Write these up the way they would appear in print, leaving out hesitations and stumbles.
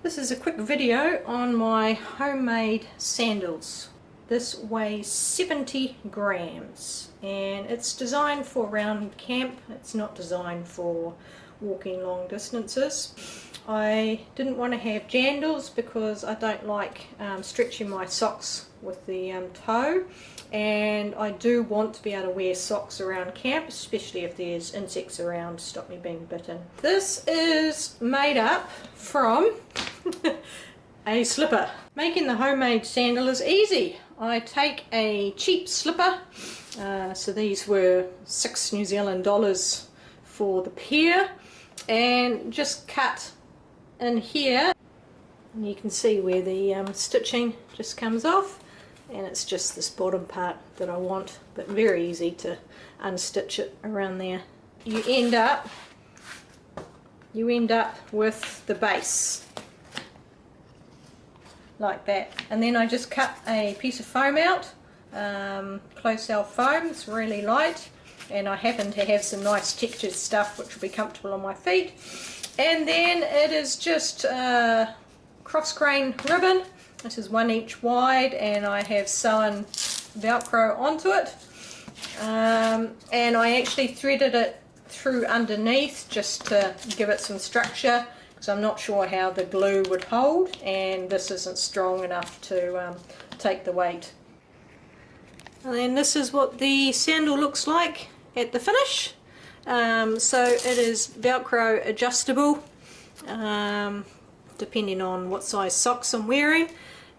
This is a quick video on my homemade sandals. This weighs 70 grams and it's designed for around camp. It's not designed for walking long distances. I didn't want to have jandals because I don't like stretching my socks with the toe, and I do want to be able to wear socks around camp, especially if there's insects around to stop me being bitten. This is made up from a slipper. Making the homemade sandal is easy. I take a cheap slipper, so these were $6 New Zealand dollars for the pair, and just cut in here, and you can see where the stitching just comes off, and it's just this bottom part that I want, but very easy to unstitch it around there. You end up with the base like that, and then I just cut a piece of foam out, close cell foam. It's really light, and I happen to have some nice textured stuff which will be comfortable on my feet. And then it is just cross grain ribbon. This is 1 inch wide, and I have sewn Velcro onto it, and I actually threaded it through underneath just to give it some structure, because I'm not sure how the glue would hold, and this isn't strong enough to take the weight. And then this is what the sandal looks like at the finish. So it is Velcro adjustable, depending on what size socks I'm wearing,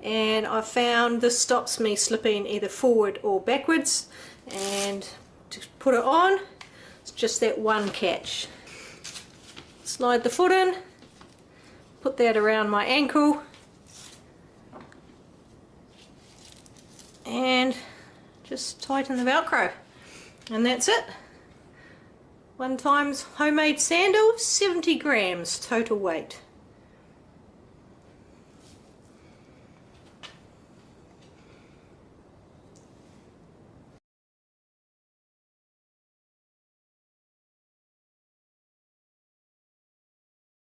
and I found this stops me slipping either forward or backwards. And to put it on, it's just that one catch. Slide the foot in, put that around my ankle, and just tighten the Velcro, and that's it. 1 times homemade sandal, 70 grams total weight.